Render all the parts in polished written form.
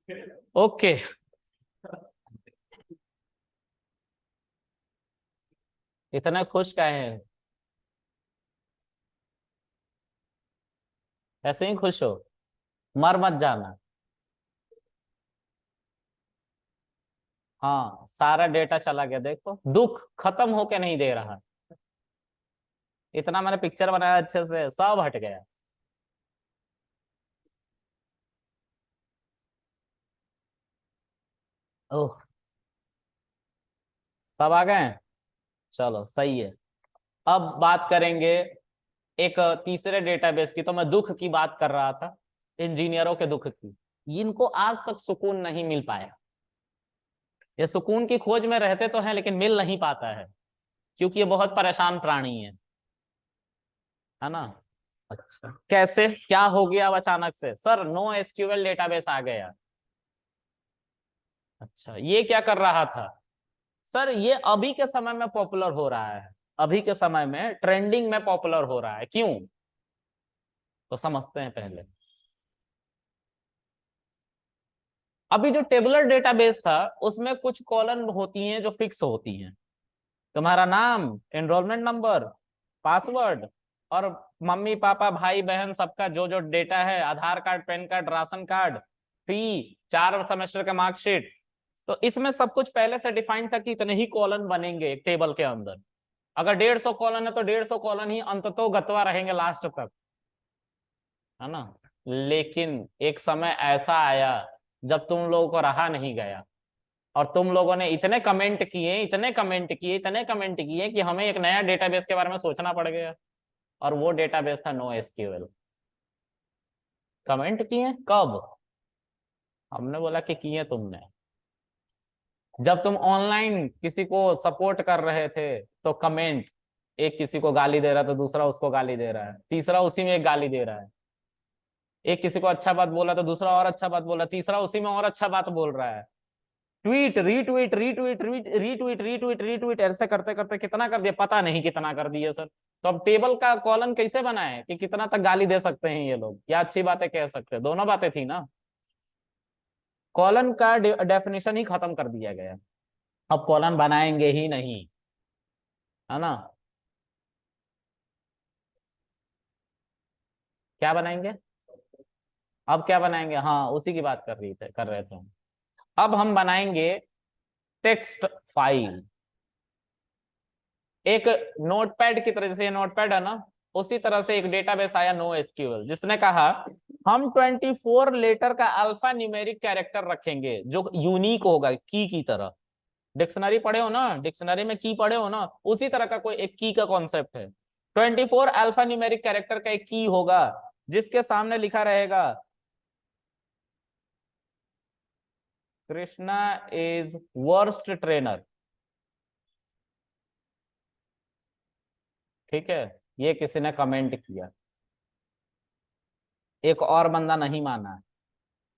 Okay, इतना खुश काहे हैं? ऐसे ही खुश हो, मर मत जाना। हाँ, सारा डेटा चला गया, देखो दुख खत्म होके नहीं दे रहा। इतना मैंने पिक्चर बनाया अच्छे से, सब हट गया। ओह, सब आ गए हैं। चलो सही है। अब बात करेंगे एक तीसरे डेटाबेस की। तो मैं दुख की बात कर रहा था, इंजीनियरों के दुख की। इनको आज तक सुकून नहीं मिल पाया। ये सुकून की खोज में रहते तो हैं, लेकिन मिल नहीं पाता है, क्योंकि ये बहुत परेशान प्राणी है ना। अच्छा, कैसे क्या हो गया अब अचानक से? सर नो एसक्यूएल डेटाबेस आ गया। अच्छा, ये क्या कर रहा था? सर ये अभी के समय में पॉपुलर हो रहा है, अभी के समय में ट्रेंडिंग में पॉपुलर हो रहा है। क्यों? तो समझते हैं पहले। अभी जो टेबुलर डेटाबेस था, उसमें कुछ कॉलम होती हैं जो फिक्स होती हैं। तुम्हारा नाम, एनरोलमेंट नंबर, पासवर्ड, और मम्मी पापा भाई बहन सबका जो जो डेटा है, Aadhaar card, PAN card, ration card, fee, 4 semester का मार्कशीट। तो इसमें सब कुछ पहले से डिफाइन था कि इतने ही कॉलम बनेंगे एक टेबल के अंदर। अगर 150 कॉलन है तो 150 कॉलन ही अंततो गत्वा रहेंगे लास्ट तक, है ना। लेकिन एक समय ऐसा आया जब तुम लोगों को रहा नहीं गया, और तुम लोगों ने इतने कमेंट किए, इतने कमेंट किए, इतने कमेंट किए कि हमें एक नया डेटाबेस के बारे में सोचना पड़ गया। और वो डेटाबेस था नो एसक्यूएल। कमेंट किए कब? हमने बोला कि किए तुमने जब तुम ऑनलाइन किसी को सपोर्ट कर रहे थे। तो कमेंट, एक किसी को गाली दे रहा है तो दूसरा उसको गाली दे रहा है, तीसरा उसी में एक गाली दे रहा है। एक किसी को अच्छा बात बोला तो दूसरा और अच्छा बात बोला, तीसरा उसी में और अच्छा बात बोल रहा है। Tweet retweet retweet retweet retweet retweet, ऐसे करते करते कितना कर दिया पता नहीं, कितना कर दिया सर। तो अब टेबल का कॉलम कैसे बनाए कि कितना तक गाली दे सकते हैं ये लोग, या अच्छी बातें कह सकते हैं? दोनों बातें थी ना। कॉलन का डेफिनेशन ही खत्म कर दिया गया। अब कॉलन बनाएंगे ही नहीं, है ना। क्या बनाएंगे? अब क्या बनाएंगे? हाँ, उसी की बात कर रहे थे हम। अब हम बनाएंगे टेक्स्ट फाइल। एक नोटपैड की तरह, जैसे ये नोटपैड है ना, उसी तरह से एक डेटाबेस आया नो एसक्यूएल, जिसने कहा हम 24 लेटर का अल्फा न्यूमेरिक कैरेक्टर रखेंगे जो यूनिक होगा, की तरह। डिक्शनरी पढ़े हो ना, डिक्शनरी में की पढ़े हो ना, उसी तरह का कोई एक की का कॉन्सेप्ट है। 24 अल्फा न्यूमेरिक कैरेक्टर का एक की होगा, जिसके सामने लिखा रहेगा कृष्णा इज वर्स्ट ट्रेनर। ठीक है, ये किसी ने कमेंट किया, एक और बंदा नहीं माना।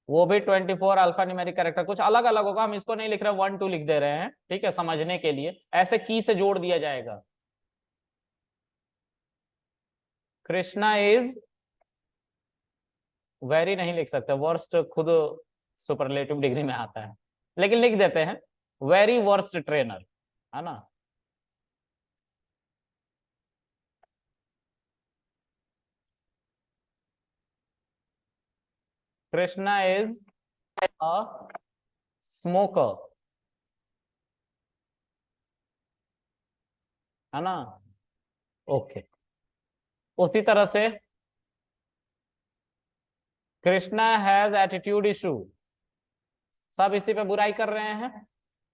वो भी 24 अल्फा न्यूमेरिक कैरेक्टर, कुछ अलग अलग होगा, हम इसको नहीं लिख रहे, 1 2 लिख दे रहे हैं, ठीक है, समझने के लिए। ऐसे की से जोड़ दिया जाएगा। कृष्णा इज वेरी नहीं लिख सकते, वर्स्ट खुद सुपरलेटिव डिग्री में आता है, लेकिन लिख देते हैं वेरी वर्स्ट ट्रेनर, है ना। कृष्णा इज अ स्मोकर, है ना। ओके, उसी तरह से कृष्णा हैज एटीट्यूड इशू। सब इसी पे बुराई कर रहे हैं,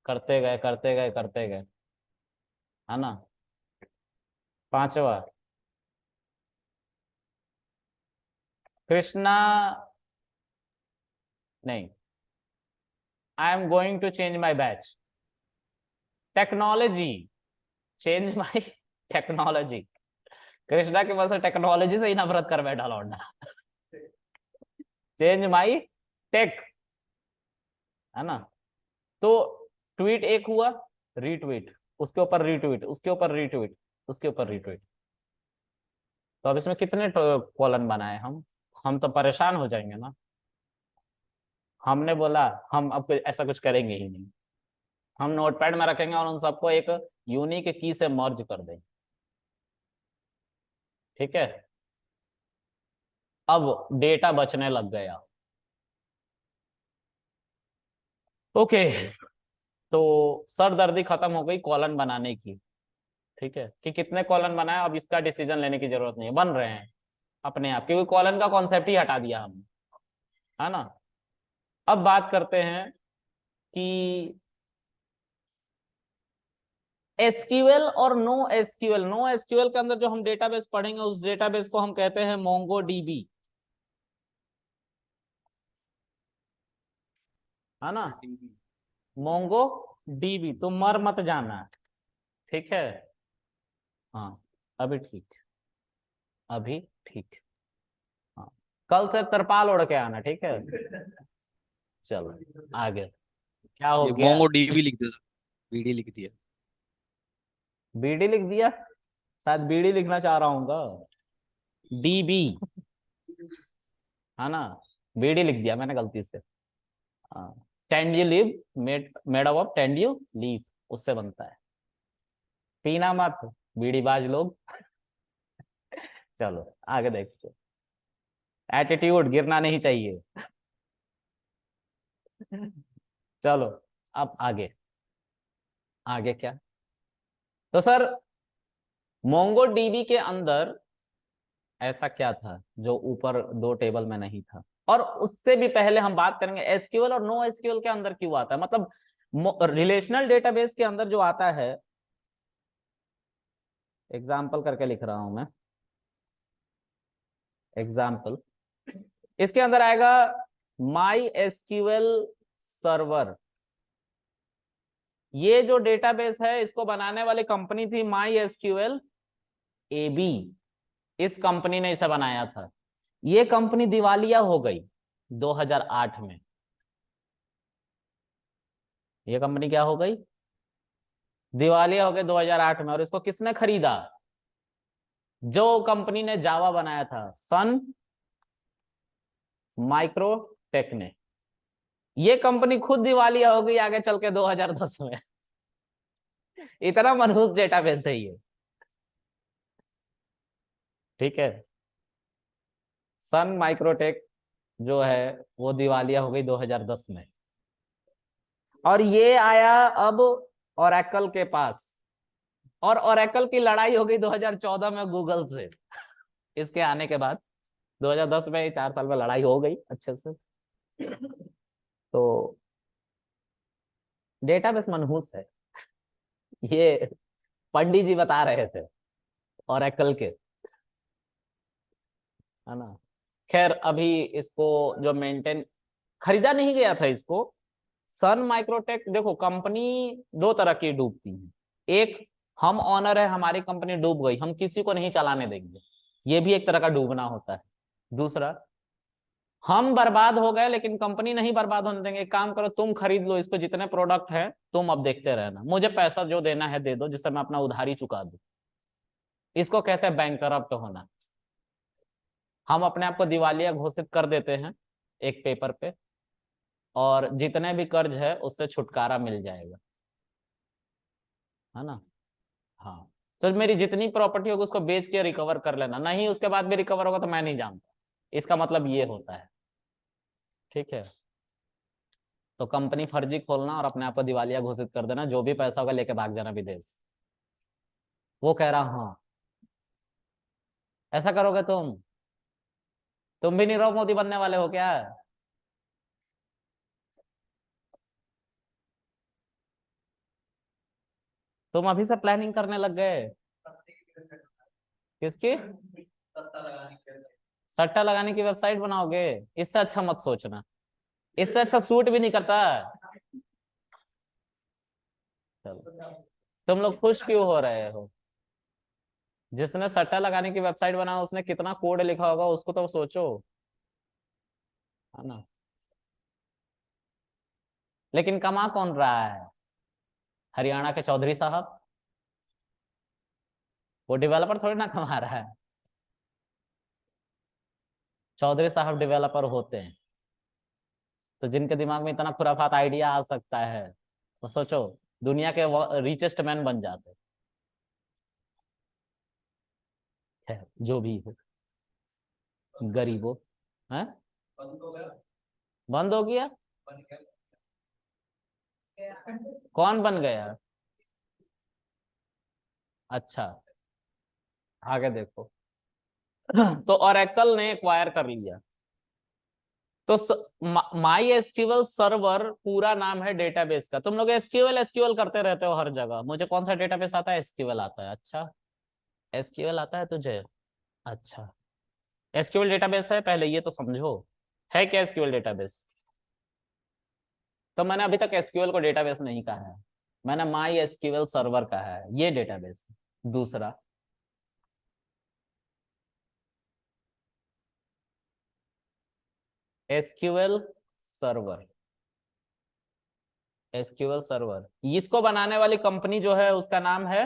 करते गए करते गए करते गए, है ना। पांचवा, कृष्णा, नहीं, I am going to change my batch. Technology, change my technology. Krishna के पास टेक्नोलॉजी से ही नफरत कर बैठा लौंडा। चेंज माई टेक, है ना। तो ट्वीट एक हुआ, रीट्वीट, उसके ऊपर रीट्वीट, उसके ऊपर रीट्वीट, उसके ऊपर रीट्वीट। तो अब इसमें कितने कॉलन बनाए हम तो परेशान हो जाएंगे ना। हमने बोला हम अब ऐसा कुछ करेंगे ही नहीं, हम नोटपैड में रखेंगे और उन सबको एक यूनिक की से मर्ज कर देंगे। ठीक है, अब डेटा बचने लग गया। ओके, तो सरदर्दी खत्म हो गई कॉलन बनाने की। ठीक है, कि कितने कॉलन बनाए अब इसका डिसीजन लेने की जरूरत नहीं है, बन रहे हैं अपने आप, क्योंकि कॉलन का कॉन्सेप्ट ही हटा दिया हमने, है ना। अब बात करते हैं कि एसक्यूएल और नो एसक्यूएल। नो एसक्यूएल के अंदर जो हम डेटाबेस पढ़ेंगे उस डेटाबेस को हम कहते हैं मोंगो डीबी, है ना। मोंगो डीबी, तो मर मत जाना। ठीक है, हाँ अभी ठीक, अभी ठीक। हाँ, कल से तरपाल ओढ़ के आना, ठीक है। चलो आगे, क्या हो ये गया। मोंगो डीबी लिख दो, बीडी लिख दिया। बीडी लिख दिया, शायद बीड़ी लिखना चाह रहा हूँ, डीबी, है ना। बीडी लिख दिया मैंने गलती से। हाँ, tend you leave, made made of tend you leave, उससे बनता है। पीना मत बीड़ीबाज लोग। चलो आगे देखते, एटीट्यूड गिरना नहीं चाहिए। चलो अब आगे, आगे क्या। तो सर मोंगो डीबी के अंदर ऐसा क्या था जो ऊपर दो टेबल में नहीं था, और उससे भी पहले हम बात करेंगे एसक्यूएल और नो एसक्यूएल के अंदर क्यों आता है, मतलब रिलेशनल डेटाबेस के अंदर जो आता है। एग्जाम्पल करके लिख रहा हूं मैं, एग्जाम्पल, इसके अंदर आएगा माई एसक्यूएल सर्वर। ये जो डेटाबेस है इसको बनाने वाली कंपनी थी माई एसक्यूएल एबी, इस कंपनी ने इसे बनाया था। ये कंपनी दिवालिया हो गई 2008 में। ये कंपनी क्या हो गई, दिवालिया हो गई 2008 में। और इसको किसने खरीदा, जो कंपनी ने जावा बनाया था, सन माइक्रोटेक ने। ये कंपनी खुद दिवालिया हो गई आगे चल के 2010 में। इतना मनहूस डेटाबेस है ये। ठीक है, सन माइक्रोटेक जो है वो दिवालिया हो गई 2010 में। और ये आया अब ओरेकल के पास, और ओरेकल की लड़ाई हो गई 2014 में गूगल से। इसके आने के बाद 2010 में 4 साल में लड़ाई हो गई अच्छे से। तो डेटाबेस मनहूस है, ये पंडित जी बता रहे थे ओरेकल के, है ना। खैर अभी इसको जो मेंटेन, खरीदा नहीं गया था इसको। सन माइक्रोटेक, देखो कंपनी दो तरह की डूबती है। एक, हम ऑनर है, हमारी कंपनी डूब गई, हम किसी को नहीं चलाने देंगे, ये भी एक तरह का डूबना होता है। दूसरा, हम बर्बाद हो गए लेकिन कंपनी नहीं बर्बाद होने देंगे, एक काम करो तुम खरीद लो इसको, जितने प्रोडक्ट है तुम अब देखते रहना, मुझे पैसा जो देना है दे दो जिससे मैं अपना उधारी चुका दूं। इसको कहते हैं बैंकरप्ट होना। हम अपने आप को दिवालिया घोषित कर देते हैं एक पेपर पे, और जितने भी कर्ज है उससे छुटकारा मिल जाएगा, है ना। हाँ, तो मेरी जितनी प्रॉपर्टी होगी उसको बेच के रिकवर कर लेना, नहीं उसके बाद भी रिकवर होगा तो मैं नहीं जानता, इसका मतलब ये होता है। ठीक है, तो कंपनी फर्जी खोलना और अपने आप को दिवालिया घोषित कर देना, जो भी पैसा होगा लेके भाग जाना विदेश। वो कह रहा हाँ, ऐसा करोगे तुम भी नीरव मोदी बनने वाले हो क्या। तुम अभी से प्लानिंग करने लग गए, किसकी, सट्टा लगाने की वेबसाइट बनाओगे। इससे अच्छा मत सोचना, इससे अच्छा सूट भी नहीं करता। चलो, तुम लोग खुश क्यों हो रहे हो, जिसने सट्टा लगाने की वेबसाइट बनाया उसने कितना कोड लिखा होगा उसको तो सोचो, है ना। लेकिन कमा कौन रहा है, हरियाणा के चौधरी साहब, वो डेवलपर थोड़ी ना कमा रहा है। चौधरी साहब डेवलपर होते हैं, तो जिनके दिमाग में इतना खुराफात आइडिया आ सकता है, तो सोचो दुनिया के रिचेस्ट मैन बन जाते। है जो भी हो, गरीबों। है बंद हो गया? कौन बन गया? अच्छा, आगे देखो। तो ओरेकल ने एक्वायर कर लिया। तो माई एसक्यूएल सर्वर पूरा नाम है डेटाबेस का। तुम लोग एसक्यूएल एसक्यूएल करते रहते हो हर जगह। मुझे कौन सा डेटाबेस आता है? एसक्यूएल आता है। अच्छा, एसक्यूएल आता है तुझे? अच्छा, एसक्यूएल डेटाबेस है पहले ये तो समझो। है क्या एसक्यूएल डेटाबेस? तो मैंने अभी तक एसक्यूएल को डेटाबेस नहीं कहा है, मैंने माई एसक्यूएल सर्वर कहा है, ये डेटाबेस। दूसरा, एसक्यूएल सर्वर। एसक्यूएल सर्वर इसको बनाने वाली कंपनी जो है उसका नाम है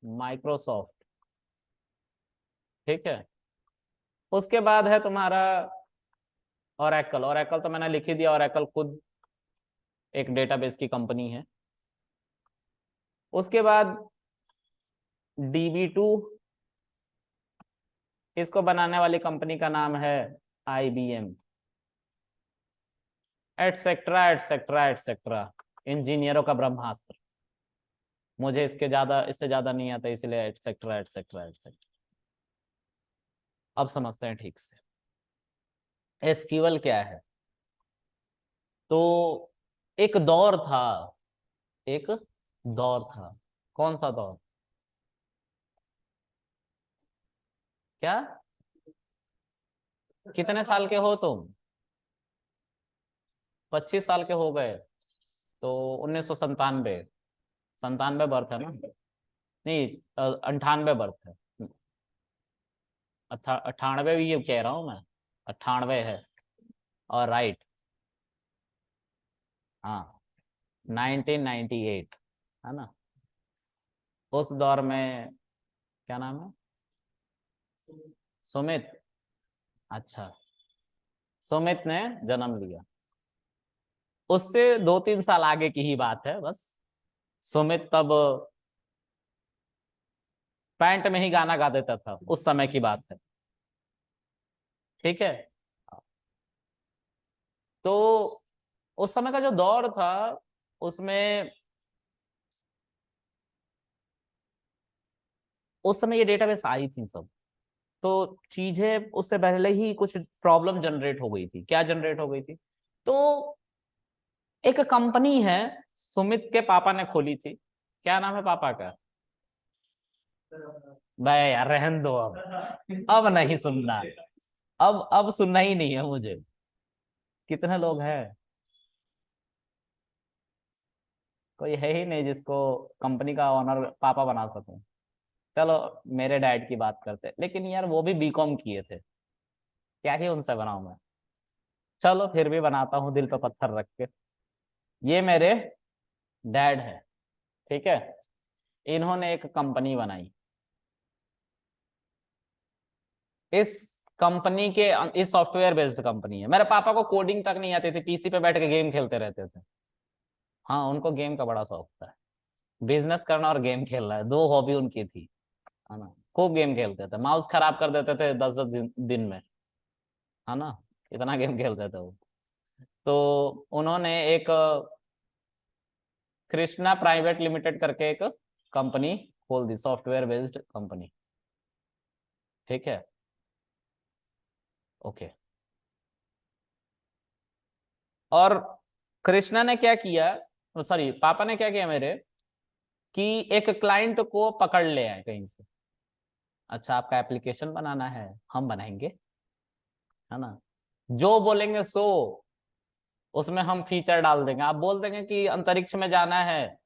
माइक्रोसॉफ्ट। ठीक है। उसके बाद है तुम्हारा ओरेकल। ओरेकल तो मैंने लिख ही दिया, ओरेकल खुद एक डेटाबेस की कंपनी है। उसके बाद DB2, इसको बनाने वाली कंपनी का नाम है IBM। एटसेट्रा एटसेट्रा एटसेट्रा, इंजीनियरों का ब्रह्मास्त्र। मुझे इससे ज्यादा नहीं आता, इसलिए एटसेट्रा एटसेट्रा एटसेट्रा। अब समझते हैं ठीक से एसक्यूएल क्या है। तो एक दौर था, एक दौर था। कौन सा दौर? क्या? कितने साल के हो तुम? 25 साल के हो गए? तो 1997, 97 बर्थ है ना? नहीं, 98 बर्थ है। 98 भी ये कह रहा हूँ मैं, 98 है। और राइट, हाँ, 1998 है ना? उस दौर में क्या नाम है? सुमित। अच्छा, सुमित ने जन्म लिया। उससे 2-3 साल आगे की ही बात है बस। सुमित तब पैंट में ही गाना गा देता था, उस समय की बात है। ठीक है। तो उस समय का जो दौर था उसमें, उस समय ये डेटाबेस आई थी सब। तो चीजें उससे पहले ही कुछ प्रॉब्लम जनरेट हो गई थी। क्या जनरेट हो गई थी? तो एक कंपनी है, सुमित के पापा ने खोली थी। क्या नाम है पापा का? भाई यार रहन दो, अब नहीं सुनना। अब सुनना ही नहीं है मुझे। कितने लोग हैं? कोई है ही नहीं जिसको कंपनी का ओनर पापा बना सकूं। चलो, मेरे डैड की बात करते, लेकिन यार वो भी बीकॉम किए थे, क्या ही उनसे बनाऊं मैं। चलो फिर भी बनाता हूँ दिल पे पत्थर रख के। ये मेरे डैड है। ठीक है। इन्होंने एक कंपनी बनाई। इस कंपनी के, इस सॉफ्टवेयर बेस्ड कंपनी है। मेरे पापा को कोडिंग तक नहीं आती थी, पीसी पे बैठ के गेम खेलते रहते थे। हाँ, उनको गेम का बड़ा शौक था। बिजनेस करना और गेम खेलना है, दो हॉबी उनकी थी। है ना? खूब गेम खेलते थे, माउस खराब कर देते थे 10-10 दिन में। है ना? इतना गेम खेलते थे वो। तो उन्होंने एक कृष्णा प्राइवेट लिमिटेड करके एक कंपनी खोल दी, सॉफ्टवेयर बेस्ड कंपनी। ठीक है। ओके। और कृष्णा ने क्या किया, सॉरी पापा ने क्या किया मेरे, कि एक क्लाइंट को पकड़ ले आए कहीं से। अच्छा, आपका एप्लीकेशन बनाना है, हम बनाएंगे। है ना? जो बोलेंगे सो, उसमें हम फीचर डाल देंगे। आप बोल देंगे कि अंतरिक्ष में जाना है,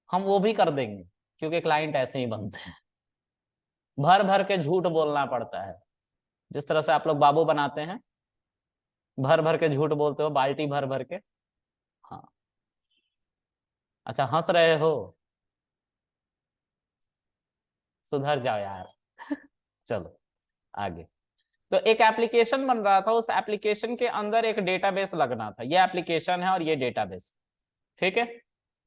हम वो भी कर देंगे। क्योंकि क्लाइंट ऐसे ही बनते हैं, भर भर के झूठ बोलना पड़ता है। जिस तरह से आप लोग बाबू बनाते हैं, भर भर के झूठ बोलते हो, बाल्टी भर भर के। हाँ। अच्छा, हंस रहे हो? सुधर जाओ यार। चलो आगे। तो एक एप्लीकेशन बन रहा था, उस एप्लीकेशन के अंदर एक डेटाबेस लगना था। ये एप्लीकेशन है और ये डेटाबेस, ठीक है।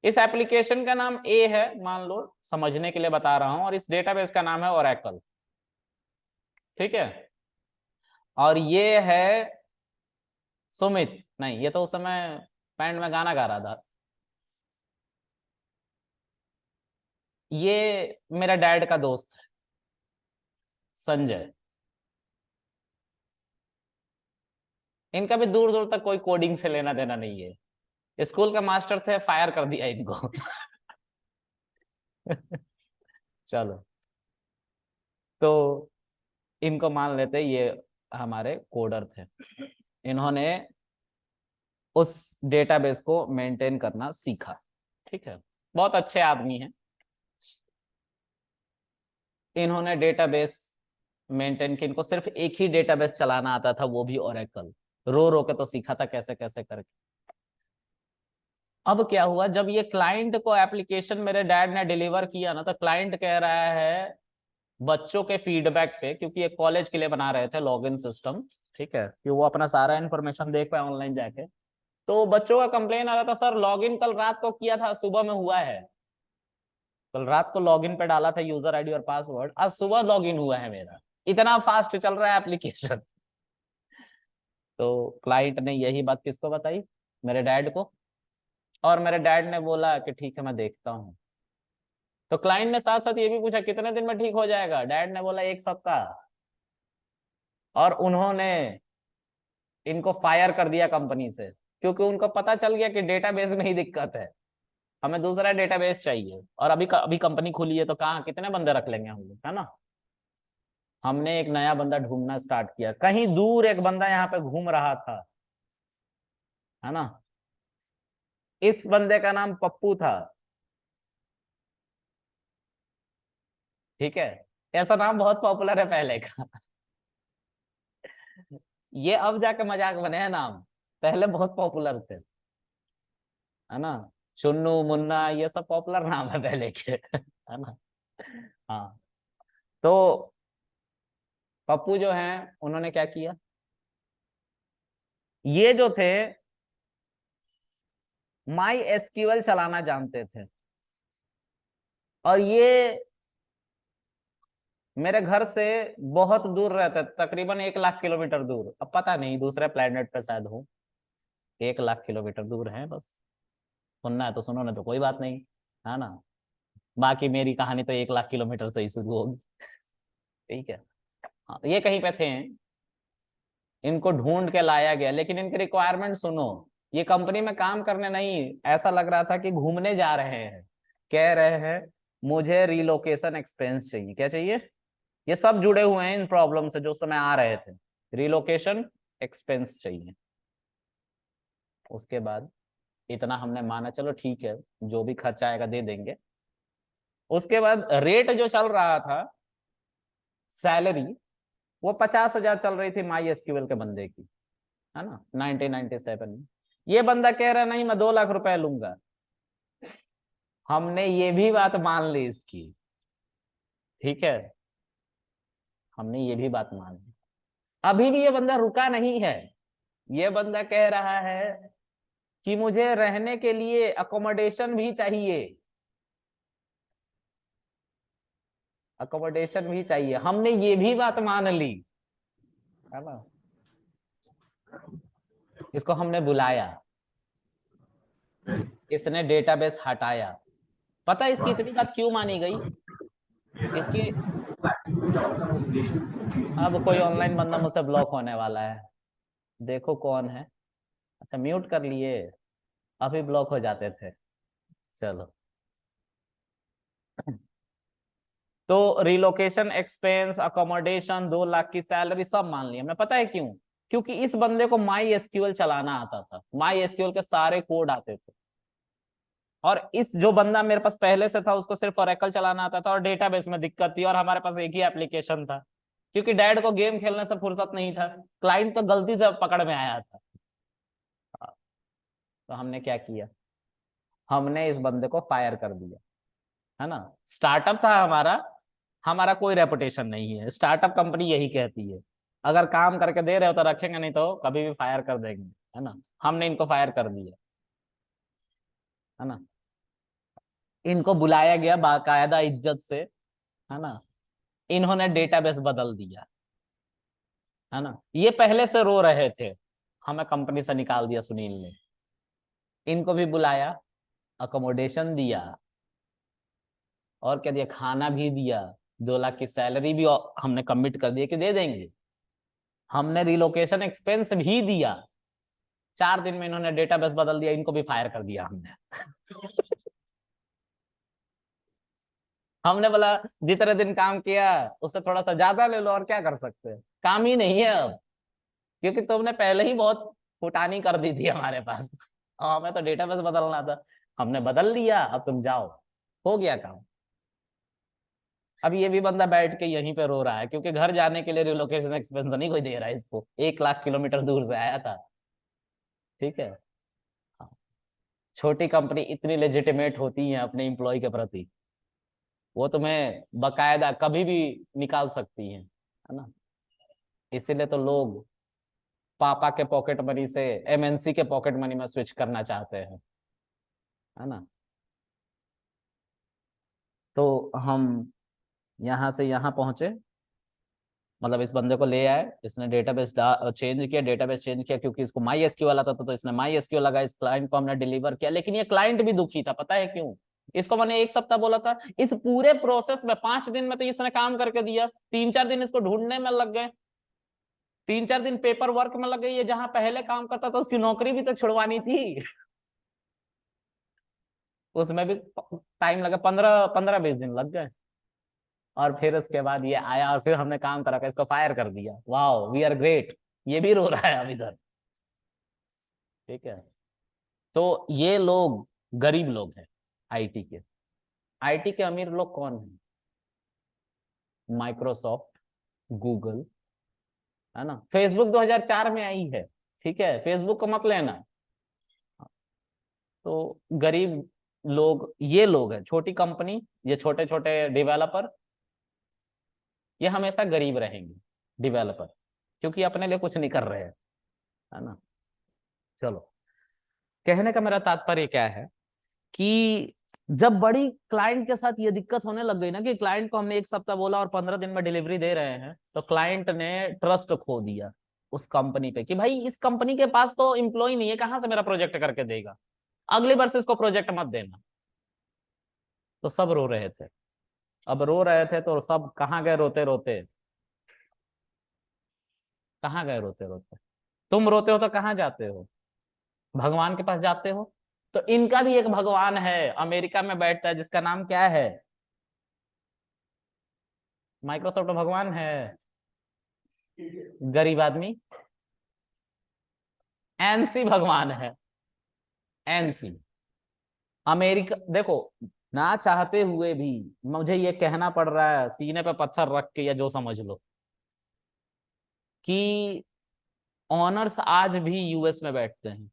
इस एप्लीकेशन का नाम ए है, मान लो, समझने के लिए बता रहा हूं, और इस डेटाबेस का नाम है ओरेकल, ठीक है। और ये है सुमित, नहीं ये तो उस समय बैंड में गाना गा रहा था। ये मेरा डैड का दोस्त है, संजय। इनका भी दूर दूर तक कोई कोडिंग से लेना देना नहीं है, स्कूल का मास्टर थे, फायर कर दिया इनको। चलो, तो इनको मान लेते ये हमारे कोडर थे। इन्होंने उस डेटाबेस को मेंटेन करना सीखा, ठीक है। बहुत अच्छे आदमी हैं। इन्होंने डेटाबेस मेंटेन किया, इनको सिर्फ एक ही डेटाबेस चलाना आता था, वो भी ओरेकल। रो रो के तो सीखा था कैसे कैसे करके। अब क्या हुआ, जब ये क्लाइंट को एप्लीकेशन मेरे डैड ने डिलीवर किया ना, तो क्लाइंट कह रहा है बच्चों के फीडबैक पे, क्योंकि ये कॉलेज के लिए बना रहे थे लॉगिन सिस्टम, ठीक है, कि वो अपना सारा इन्फॉर्मेशन देख पाए ऑनलाइन जाके। तो बच्चों का कंप्लेन आ रहा था, सर लॉगिन कल रात को किया था, सुबह में हुआ है। कल रात को लॉगिन पे डाला था यूजर आईडी और पासवर्ड, आज सुबह लॉगिन हुआ है मेरा, इतना फास्ट चल रहा है एप्लीकेशन। तो क्लाइंट ने यही बात किसको बताई, मेरे डैड को। और मेरे डैड ने बोला कि ठीक है मैं देखता हूँ। तो क्लाइंट ने साथ साथ ये भी पूछा कितने दिन में ठीक हो जाएगा, डैड ने बोला 1 सप्ताह। और उन्होंने इनको फायर कर दिया कंपनी से, क्योंकि उनको पता चल गया कि डेटाबेस में ही दिक्कत है, हमें दूसरा डेटाबेस चाहिए। और अभी अभी कंपनी खुली है, तो कहाँ कितने बंदे रख लेंगे हम लोग, है ना। हमने एक नया बंदा ढूंढना स्टार्ट किया, कहीं दूर एक बंदा यहाँ पे घूम रहा था, है ना। इस बंदे का नाम पप्पू था, ठीक है। ऐसा नाम बहुत पॉपुलर है पहले का। ये अब जाके मजाक बने हैं नाम, पहले बहुत पॉपुलर थे, है ना। चुन्नू मुन्ना ये सब पॉपुलर नाम है पहले के, है ना। हाँ, तो पप्पू जो हैं उन्होंने क्या किया, ये जो थे माई एसक्यूएल चलाना जानते थे। और ये मेरे घर से बहुत दूर रहते थे, तकरीबन 1 लाख किलोमीटर दूर, अब पता नहीं दूसरे प्लेनेट पे शायद हो। 1 लाख किलोमीटर दूर है बस। सुनना है तो सुनो, ना तो कोई बात नहीं, है ना। बाकी मेरी कहानी तो 1 लाख किलोमीटर से ही शुरू होगी, ठीक है। हाँ, तो ये कहीं पे थे, इनको ढूंढ के लाया गया, लेकिन इनकी रिक्वायरमेंट सुनो। ये कंपनी में काम करने नहीं, ऐसा लग रहा था कि घूमने जा रहे हैं। कह रहे हैं मुझे रिलोकेशन एक्सपेंस चाहिए, क्या चाहिए, ये सब जुड़े हुए हैं इन प्रॉब्लम से जो उस समय आ रहे थे। रिलोकेशन एक्सपेंस चाहिए। उसके बाद इतना हमने माना, चलो ठीक है, जो भी खर्चा आएगा दे देंगे। उसके बाद रेट जो चल रहा था, सैलरी, वो 50,000 चल रही थी माई एसक्यूएल के बंदे की, है ना, 1997 में। ये बंदा कह रहा नहीं मैं 2 लाख रुपए लूंगा। हमने ये भी बात मान ली इसकी, ठीक है, हमने ये भी बात मान ली। अभी भी ये बंदा रुका नहीं है। ये बंदा कह रहा है कि मुझे रहने के लिए अकोमोडेशन भी चाहिए, अकोमोडेशन भी चाहिए, हमने ये भी बात मान ली, है ना। इसको हमने बुलाया, इसने डेटाबेस हटाया। पता है इसकी इतनी बात क्यों मानी गई, इसकी, अब कोई ऑनलाइन बंदा मुझसे ब्लॉक होने वाला है, देखो कौन है। अच्छा म्यूट कर लिए, अभी ब्लॉक हो जाते थे। चलो, तो रिलोकेशन एक्सपेंस, अकोमोडेशन, 2 लाख की सैलरी सब मान लिया हमने। पता है क्यों, क्योंकि इस बंदे को माई एसक्यूएल चलाना आता था, माई एसक्यूएल के सारे कोड आते थे। और इस जो बंदा मेरे पास पहले से था उसको सिर्फ ओरेकल चलाना आता था, और डेटाबेस में दिक्कत थी, और हमारे पास एक ही एप्लीकेशन था, क्योंकि डैड को गेम खेलने से फुर्सत नहीं था, क्लाइंट तो गलती से पकड़ में आया था। तो हमने क्या किया, हमने इस बंदे को फायर कर दिया, है ना। स्टार्टअप था हमारा, हमारा कोई रेपुटेशन नहीं है, स्टार्टअप कंपनी यही कहती है। अगर काम करके दे रहे हो तो रखेंगे, नहीं तो कभी भी फायर कर देंगे, है ना। हमने इनको फायर कर दिया, है ना। इनको बुलाया गया बाकायदा इज्जत से, है ना। इन्होंने डेटाबेस बदल दिया, है ना। ये पहले से रो रहे थे, हमें कंपनी से निकाल दिया सुनील ने। इनको भी बुलाया, अकोमोडेशन दिया, और क्या दिया, खाना भी दिया, 2 लाख की सैलरी भी हमने कमिट कर दिया कि दे देंगे। हमने रिलोकेशन एक्सपेंस भी दिया। 4 दिन में इन्होंने डेटाबेस बदल दिया, इनको भी फायर कर दिया हमने। हमने बोला जितने दिन काम किया उससे थोड़ा सा ज्यादा ले लो, और क्या कर सकते हैं, काम ही नहीं है अब, क्योंकि तुमने पहले ही बहुत फुटानी कर दी थी हमारे पास। हमें तो डेटाबेस बदलना था, हमने बदल लिया, अब तुम जाओ, हो गया काम। अब ये भी बंदा बैठ के यहीं पे रो रहा है, क्योंकि घर जाने के लिए रिलोकेशन एक्सपेंस नहीं कोई दे रहा है इसको, 1 लाख किलोमीटर दूर से आया था। ठीक है। हाँ। छोटी कंपनी इतनी लेजिटिमेट होती है अपने एम्प्लॉय के प्रति, वो तुम्हें बकायदा कभी भी निकाल सकती है ना। इसीलिए तो लोग पापा के पॉकेट मनी से एमएनसी के पॉकेट मनी में स्विच करना चाहते हैं, है ना। तो हम यहाँ से यहाँ पहुंचे, मतलब इस बंदे को ले आए, इसने डेटाबेस चेंज किया क्योंकि इसको माई एसक्यूएल आता था, तो इसने माई एसक्यूएल लगा, इस क्लाइंट को हमने डिलीवर किया। लेकिन ये क्लाइंट भी दुखी था, पता है क्यों? इसको मैंने 1 सप्ताह बोला था, इस पूरे प्रोसेस में 5 दिन में तो इसने काम करके दिया, 3-4 दिन इसको ढूंढने में लग गए, 3-4 दिन पेपर वर्क में लग गई। ये जहां पहले काम करता था उसकी नौकरी भी तो छुड़वानी थी। उसमें भी टाइम लगा, 15-20 दिन लग गए। और फिर उसके बाद ये आया और फिर हमने काम करा कर इसको फायर कर दिया। Wow, we are great. ये भी रो रहा है अब इधर। ठीक है। तो ये लोग गरीब लोग हैं आईटी के। आईटी के अमीर लोग कौन हैं? माइक्रोसॉफ्ट, गूगल, है ना। फेसबुक 2004 में आई है, ठीक है, फेसबुक को मत लेना। तो गरीब लोग ये लोग हैं, छोटी कंपनी, ये छोटे छोटे डेवलपर, ये हमेशा गरीब रहेंगे डेवलपर, क्योंकि अपने लिए कुछ नहीं कर रहे हैं, है ना। चलो, कहने का मेरा तात्पर्य क्या है कि जब बड़ी क्लाइंट के साथ ये दिक्कत होने लग गई ना कि क्लाइंट को हमने 1 सप्ताह बोला और 15 दिन में डिलीवरी दे रहे हैं, तो क्लाइंट ने ट्रस्ट खो दिया उस कंपनी पे कि भाई इस कंपनी के पास तो एम्प्लॉय नहीं है, कहां से मेरा प्रोजेक्ट करके देगा, अगली बार से इसको प्रोजेक्ट मत देना। तो सब रो रहे थे। अब रो रहे थे तो सब कहाँ गए रोते रोते? कहाँ गए रोते रोते? तुम रोते हो तो कहाँ जाते हो? भगवान के पास जाते हो। तो इनका भी एक भगवान है, अमेरिका में बैठता है, जिसका नाम क्या है? माइक्रोसॉफ्ट भगवान है, गरीब आदमी एनसी भगवान है। एनसी, अमेरिका, देखो, ना चाहते हुए भी मुझे ये कहना पड़ रहा है सीने पे पत्थर रख के, या जो समझ लो, कि ऑनर्स आज भी यूएस में बैठते हैं,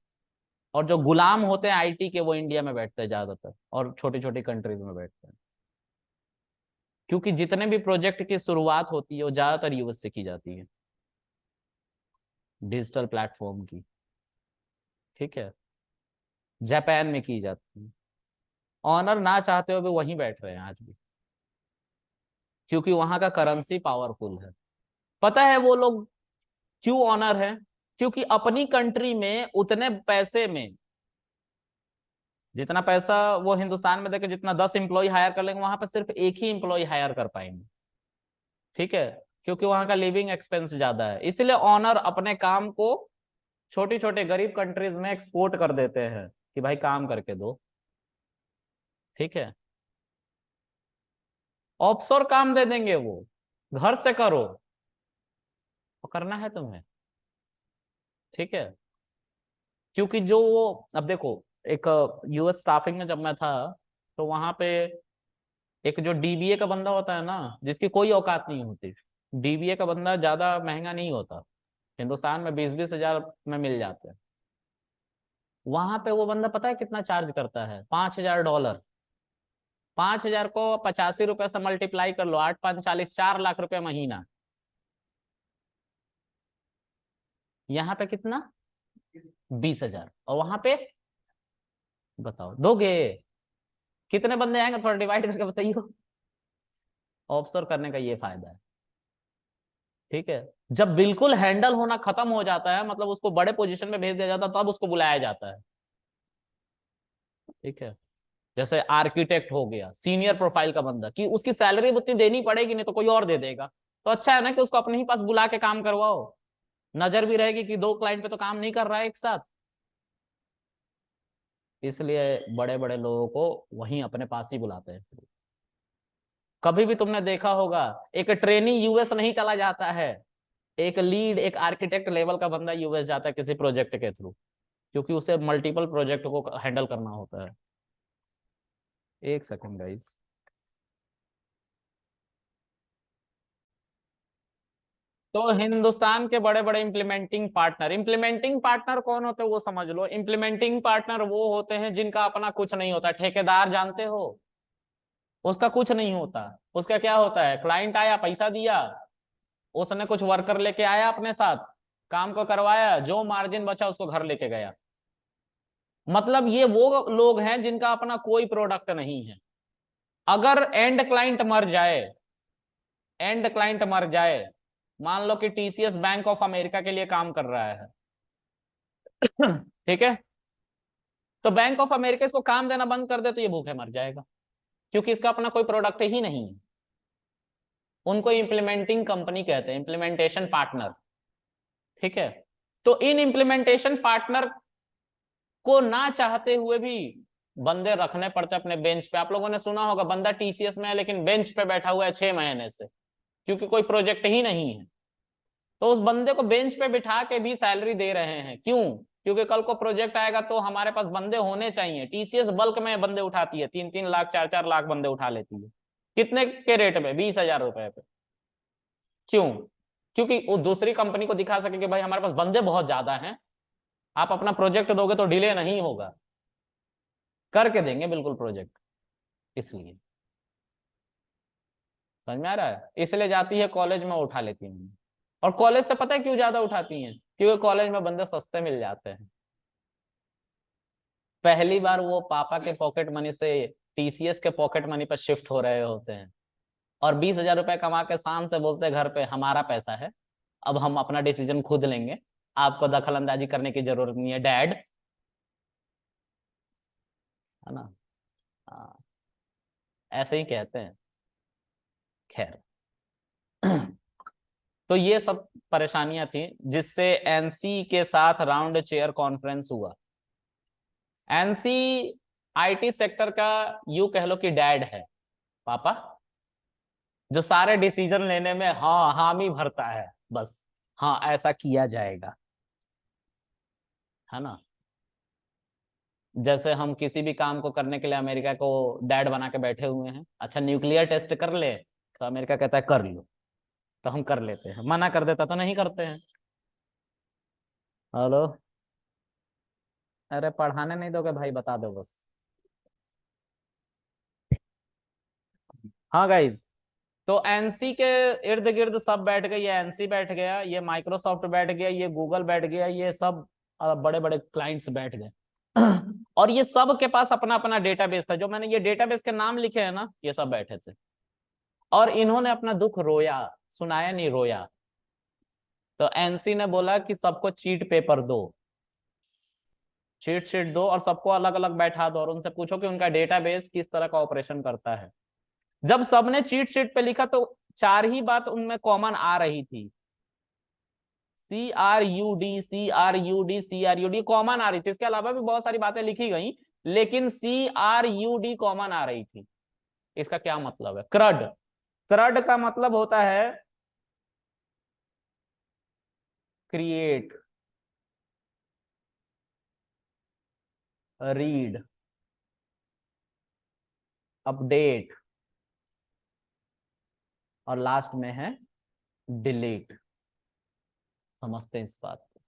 और जो गुलाम होते हैं आईटी के वो इंडिया में बैठते हैं ज्यादातर, और छोटी छोटी कंट्रीज में बैठते हैं। क्योंकि जितने भी प्रोजेक्ट की शुरुआत होती है वो ज्यादातर यूएस से की जाती है, डिजिटल प्लेटफॉर्म की। ठीक है। जापान में की जाती है। ऑनर ना चाहते हुए भी वहीं बैठ रहे हैं आज भी, क्योंकि वहां का करेंसी पावरफुल है। पता है वो लोग क्यों ऑनर है? क्योंकि अपनी कंट्री में उतने पैसे में, जितना पैसा वो हिंदुस्तान में देकर जितना 10 एम्प्लॉय हायर कर लेंगे, वहां पर सिर्फ एक ही एम्प्लॉय हायर कर पाएंगे। ठीक है। क्योंकि वहां का लिविंग एक्सपेंस ज्यादा है, इसलिए ऑनर अपने काम को छोटी छोटे गरीब कंट्रीज में एक्सपोर्ट कर देते हैं कि भाई काम करके दो। ठीक है। ऑफशोर काम दे देंगे वो, घर से करो, वो करना है तुम्हें। ठीक है। क्योंकि जो वो, अब देखो, एक यूएस स्टाफिंग में जब मैं था, तो वहां पे एक जो डीबीए का बंदा होता है ना, जिसकी कोई औकात नहीं होती, डीबीए का बंदा ज्यादा महंगा नहीं होता, हिंदुस्तान में 20-20 हजार में मिल जाते हैं। वहां पे वो बंदा पता है कितना चार्ज करता है? $5,000। 5,000 को 85 रुपए से मल्टीप्लाई कर लो, 8×5 = 40, 4 लाख रुपए महीना। यहाँ पे कितना? 20,000। और वहां पे बताओ दोगे? कितने बंदे आएंगे थोड़ा डिवाइड करके बताइए। ऑब्जर्व करने का ये फायदा है। ठीक है, जब बिल्कुल हैंडल होना खत्म हो जाता है, मतलब उसको बड़े पोजीशन में भेज दिया जाता है, तब उसको बुलाया जाता है। ठीक है, जैसे आर्किटेक्ट हो गया, सीनियर प्रोफाइल का बंदा, कि उसकी सैलरी उतनी देनी पड़ेगी, नहीं तो कोई और दे देगा। तो अच्छा है ना कि उसको अपने ही पास बुला के काम करवाओ, नजर भी रहेगी कि दो क्लाइंट पे तो काम नहीं कर रहा है एक साथ। इसलिए बड़े बड़े लोगों को वहीं अपने पास ही बुलाते हैं। कभी भी तुमने देखा होगा, एक ट्रेनी यूएस नहीं चला जाता है, एक लीड, एक आर्किटेक्ट लेवल का बंदा यूएस जाता है किसी प्रोजेक्ट के थ्रू, क्योंकि उसे मल्टीपल प्रोजेक्ट को हैंडल करना होता है। एक सेकंड गाइस। तो हिंदुस्तान के बड़े बड़े इम्प्लीमेंटिंग पार्टनर कौन होते हैं वो समझ लो। इम्प्लीमेंटिंग पार्टनर वो होते हैं जिनका अपना कुछ नहीं होता। ठेकेदार जानते हो, उसका कुछ नहीं होता। उसका क्या होता है, क्लाइंट आया, पैसा दिया, उसने कुछ वर्कर लेके आया अपने साथ, काम को करवाया, जो मार्जिन बचा उसको घर लेके गया। मतलब ये वो लोग हैं जिनका अपना कोई प्रोडक्ट नहीं है। अगर एंड क्लाइंट मर जाए, मान लो कि टीसीएस बैंक ऑफ अमेरिका के लिए काम कर रहा है। ठीक है, तो बैंक ऑफ अमेरिका इसको काम देना बंद कर दे तो ये भूखे मर जाएगा, क्योंकि इसका अपना कोई प्रोडक्ट ही नहीं है। उनको इम्प्लीमेंटिंग कंपनी कहते हैं, इम्प्लीमेंटेशन पार्टनर। ठीक है, तो इन इम्प्लीमेंटेशन पार्टनर को ना चाहते हुए भी बंदे रखने पड़ते अपने बेंच पे। आप लोगों ने सुना होगा, बंदा टीसीएस में है लेकिन बेंच पे बैठा हुआ है 6 महीने से, क्योंकि कोई प्रोजेक्ट ही नहीं है। तो उस बंदे को बेंच पे बिठा के भी सैलरी दे रहे हैं। क्यों? क्योंकि कल को प्रोजेक्ट आएगा तो हमारे पास बंदे होने चाहिए। टीसीएस बल्क में बंदे उठाती है, 3-3 लाख 4-4 लाख बंदे उठा लेती है। कितने के रेट में? 20,000 रुपए पे। क्यों? क्योंकि वो दूसरी कंपनी को दिखा सके कि भाई हमारे पास बंदे बहुत ज्यादा हैं, आप अपना प्रोजेक्ट दोगे तो डिले नहीं होगा, करके देंगे बिल्कुल प्रोजेक्ट। इसलिए समझ में आ रहा है? इसलिए जाती है कॉलेज में उठा लेती हैं। और कॉलेज से पता है क्यों ज्यादा उठाती हैं? क्योंकि कॉलेज में बंदे सस्ते मिल जाते हैं। पहली बार वो पापा के पॉकेट मनी से टीसीएस के पॉकेट मनी पर शिफ्ट हो रहे होते हैं, और 20,000 रुपए कमा के शान से बोलते हैं घर पे हमारा पैसा है, अब हम अपना डिसीजन खुद लेंगे, आपको दखल अंदाजी करने की जरूरत नहीं है डैड। है ना? हाँ, ऐसे ही कहते हैं। खैर, तो ये सब परेशानियां थी जिससे एनसी के साथ राउंड चेयर कॉन्फ्रेंस हुआ। एनसी आईटी सेक्टर का यू कह लो कि डैड है, पापा, जो सारे डिसीजन लेने में हाँ हामी भरता है, बस हाँ ऐसा किया जाएगा। है ना? जैसे हम किसी भी काम को करने के लिए अमेरिका को डैड बना के बैठे हुए हैं, अच्छा न्यूक्लियर टेस्ट कर ले, तो अमेरिका कहता है कर लो, तो हम कर लेते हैं, मना कर देता तो नहीं करते हैं। हेलो, अरे पढ़ाने नहीं दोगे भाई, बता दो बस। हाँ गाइज, तो एनसी के इर्द गिर्द सब बैठ गए। ये एनसी बैठ गया, ये माइक्रोसॉफ्ट बैठ गया, ये गूगल बैठ गया, ये सब बड़े बड़े क्लाइंट्स बैठ गए। और ये सब के पास अपना अपना डेटाबेस था। जो मैंने ये डेटाबेस के नाम लिखे हैं ना, ये सब बैठे थे, और इन्होंने अपना दुख रोया, सुनाया नहीं, रोया। तो एनसी ने बोला कि सबको चीट पेपर दो, चीट शीट दो, और सबको अलग अलग बैठा दो, और उनसे पूछो कि उनका डेटाबेस किस तरह का ऑपरेशन करता है। जब सबने चीट शीट पे लिखा तो चार ही बात उनमें कॉमन आ रही थी। CRUD कॉमन आ रही थी, इसके अलावा भी बहुत सारी बातें लिखी गई, लेकिन CRUD कॉमन आ रही थी। इसका क्या मतलब है? क्रड, क्रड का मतलब होता है क्रिएट, रीड, अपडेट, और लास्ट में है डिलीट। समझते हैं इस बात को?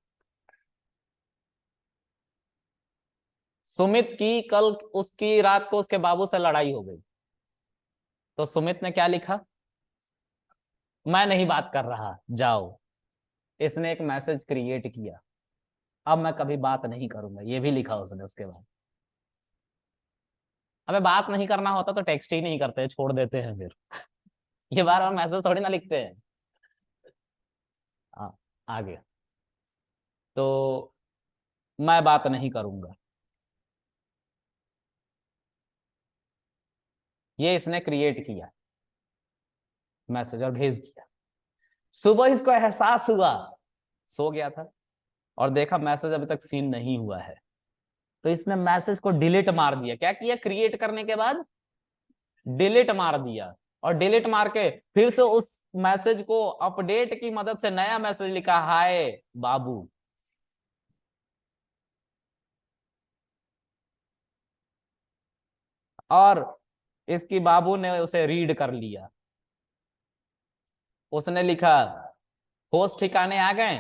सुमित की कल, उसकी रात को उसके बाबू से लड़ाई हो गई, तो सुमित ने क्या लिखा? मैं नहीं बात कर रहा, जाओ। इसने एक मैसेज क्रिएट किया, अब मैं कभी बात नहीं करूंगा, ये भी लिखा उसने उसके बाद। अबे बात नहीं करना होता तो टेक्स्ट ही नहीं करते, छोड़ देते हैं फिर। ये बार बार मैसेज थोड़ी ना लिखते हैं। हाँ, आगे। तो मैं बात नहीं करूंगा, ये इसने क्रिएट किया मैसेज और भेज दिया। सुबह इसको एहसास हुआ, सो गया था और देखा मैसेज अभी तक सीन नहीं हुआ है, तो इसने मैसेज को डिलीट मार दिया। क्या किया? क्रिएट करने के बाद डिलीट मार दिया, और डिलीट मार के फिर से उस मैसेज को अपडेट की मदद से नया मैसेज लिखा, हाय बाबू। और इसकी बाबू ने उसे रीड कर लिया। उसने लिखा, होश ठिकाने आ गए?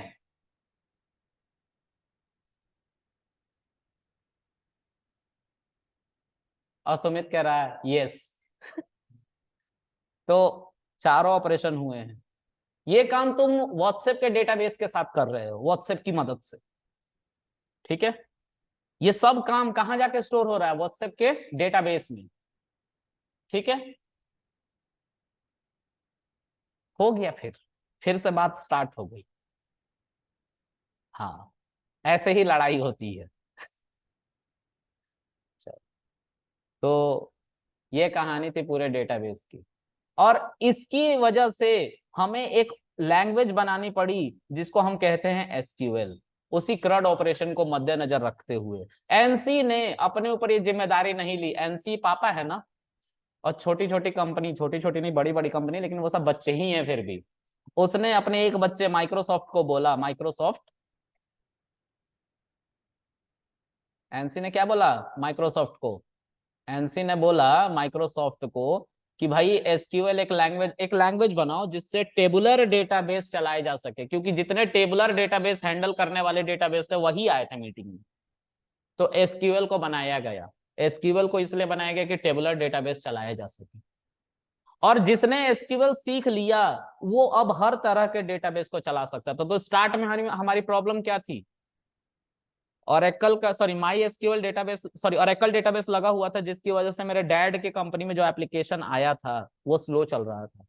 और सुमित कह रहा है यस। तो चारों ऑपरेशन हुए हैं। ये काम तुम व्हाट्सएप के डेटाबेस के साथ कर रहे हो, व्हाट्सएप की मदद से। ठीक है, ये सब काम कहां जाके स्टोर हो रहा है? व्हाट्सएप के डेटाबेस में। ठीक है, हो गया। फिर से बात स्टार्ट हो गई। हाँ, ऐसे ही लड़ाई होती है। चलो, तो ये कहानी थी पूरे डेटाबेस की। और इसकी वजह से हमें एक लैंग्वेज बनानी पड़ी जिसको हम कहते हैं एसक्यूएल, उसी क्रड ऑपरेशन को मद्देनजर रखते हुए। एनसी ने अपने ऊपर ये जिम्मेदारी नहीं ली। एनसी पापा है ना, और छोटी छोटी कंपनी, छोटी छोटी नहीं बड़ी बड़ी कंपनी, लेकिन वो सब बच्चे ही हैं फिर भी। उसने अपने एक बच्चे माइक्रोसॉफ्ट को बोला, माइक्रोसॉफ्ट, एनसी ने क्या बोला माइक्रोसॉफ्ट को? एनसी ने बोला माइक्रोसॉफ्ट को कि भाई एसक्यूएल एक लैंग्वेज बनाओ जिससे टेबुलर डेटाबेस चलाए जा सके, क्योंकि जितने टेबुलर डेटाबेस हैंडल करने वाले डेटाबेस थे वही आए थे मीटिंग में। तो एसक्यूएल को बनाया गया। एसक्यूएल को इसलिए बनाया गया कि टेबुलर डेटाबेस चलाया जा सके। और जिसने एसक्यूएल सीख लिया वो अब हर तरह के डेटाबेस को चला सकता था। तो स्टार्ट में हमारी प्रॉब्लम क्या थी? ओरेकल का, sorry, my SQL database, sorry Oracle database लगा हुआ था, जिसकी वजह से मेरे डैड के कंपनी में जो एप्लीकेशन आया था वो स्लो चल रहा था।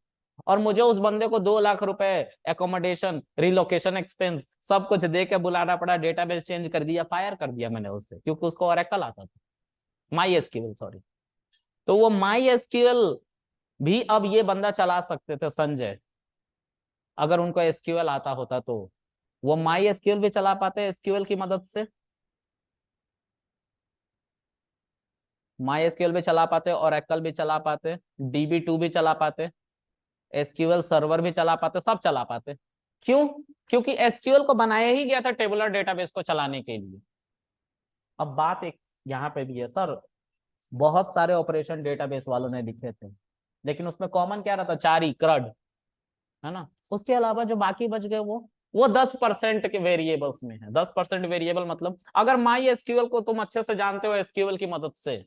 और मुझे उस बंदे को 2 लाख रुपए एकोमोडेशन, रिलोकेशन एक्सपेंस सब कुछ दे के बुलाना पड़ा। डेटाबेस चेंज कर दिया, फायर कर दिया मैंने उससे, क्योंकि उसको ओरेकल आता था, माई एसक्यूएल सॉरी। तो वो माई एसक्यूएल भी अब ये बंदा चला सकते थे, संजय। अगर उनको एसक्यूएल आता होता तो वो माई एसक्यूएल भी चला पाते एसक्यूएल की मदद से। माई एसक्यूएल भी चला पाते, ओरेकल भी चला पाते, DB2 भी चला पाते, एसक्यूएल सर्वर भी चला पाते, सब चला पाते। क्यों? क्योंकि एसक्यूएल को बनाया ही गया था टेबुलर डेटाबेस को चलाने के लिए। अब बात एक यहाँ पे भी है, सर बहुत सारे ऑपरेशन डेटाबेस वालों ने लिखे थे, लेकिन उसमें कॉमन क्या रहता? 4 ही, क्रड, है ना। उसके अलावा जो बाकी बच गए वो 10% के वेरिएबल्स में है। 10% वेरिएबल मतलब, अगर माई एसक्यूएल को तुम अच्छे से जानते हो एसक्यूएल की मदद से,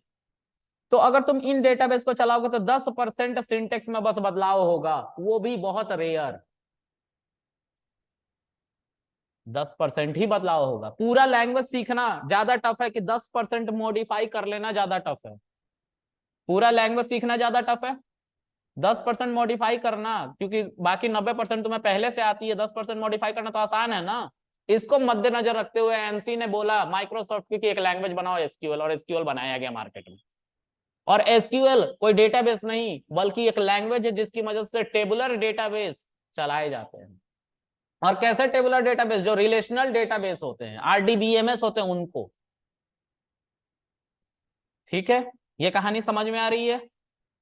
तो अगर तुम इन डेटाबेस को चलाओगे तो 10% सिंटेक्स में बस बदलाव होगा, वो भी बहुत रेयर। 10% ही बदलाव होगा। पूरा लैंग्वेज सीखना ज्यादा टफ है कि 10% मॉडिफाई कर लेना ज्यादा टफ है? पूरा लैंग्वेज सीखना ज्यादा टफ है 10% मॉडिफाई करना, क्योंकि बाकी 90% तुम्हें पहले से आती है। 10% मॉडिफाई करना तो आसान है ना। इसको मद्देनजर रखते हुए एनसी ने बोला माइक्रोसॉफ्ट की एक लैंग्वेज बनाओ एसक्यूएल, और एसक्यूएल बनाया गया मार्केट में। और एसक्यूएल कोई डेटाबेस नहीं बल्कि एक लैंग्वेज है जिसकी मदद से टेबुलर डेटाबेस चलाए जाते हैं। और कैसे टेबुलर डेटाबेस? जो रिलेशनल डेटाबेस होते हैं, RDBMS होते हैं, उनको। ठीक है, ये कहानी समझ में आ रही है?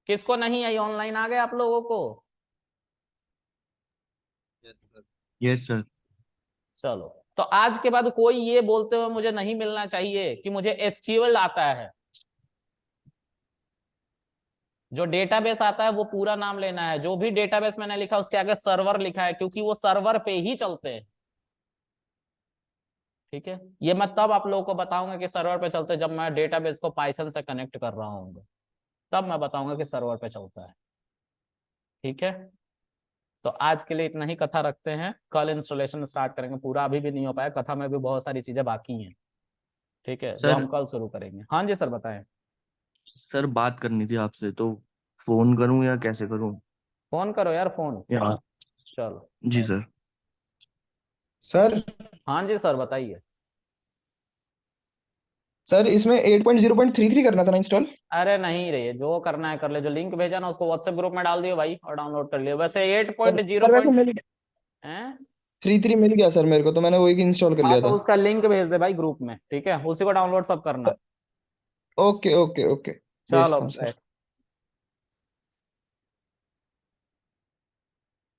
किसको नहीं आई? ऑनलाइन आ गए आप लोगों को? Yes sir. चलो, तो आज के बाद कोई ये बोलते हुए मुझे नहीं मिलना चाहिए कि मुझे एसक्यूएल आता है। जो डेटाबेस आता है वो पूरा नाम लेना है। जो भी डेटाबेस मैंने लिखा उसके आगे सर्वर लिखा है, क्योंकि वो सर्वर पे ही चलते हैं। ठीक है, ये मैं तब आप लोगों को बताऊंगा कि सर्वर पे चलते, जब मैं डेटाबेस को पाइथन से कनेक्ट कर रहा हूँ, तब मैं बताऊंगा कि सर्वर पे चलता है। ठीक है, तो आज के लिए इतना ही कथा रखते हैं, कल इंस्टॉलेशन स्टार्ट करेंगे पूरा, अभी भी नहीं हो पाया, कथा में भी बहुत सारी चीजें बाकी हैं। ठीक है, जो सर। हम कल शुरू करेंगे। हाँ जी सर, बताएं। सर बात करनी थी आपसे, तो फोन करूं या कैसे करूं? फोन करो यार, फोन। या चलो। जी सर। सर हाँ जी सर, बताइए। सर इसमें 8.0.33 करना था ना इंस्टॉल। अरे नहीं रे, जो करना है कर ले, जो लिंक भेजा ना उसको व्हाट्सएप ग्रुप में डाल दियो भाई, और डाउनलोड कर लियो। वैसे eight sir point zero sir वैसे पॉइंट मिल गया, है। 33 मिल गया सर मेरे को, तो मैंने वही इंस्टॉल कर हाँ लिया तो था। उसका लिंक भेज दे भाई ग्रुप में, ठीक है, उसी को डाउनलोड सब करना। ओके ओके ओके, चलो भेजता हूँ सर।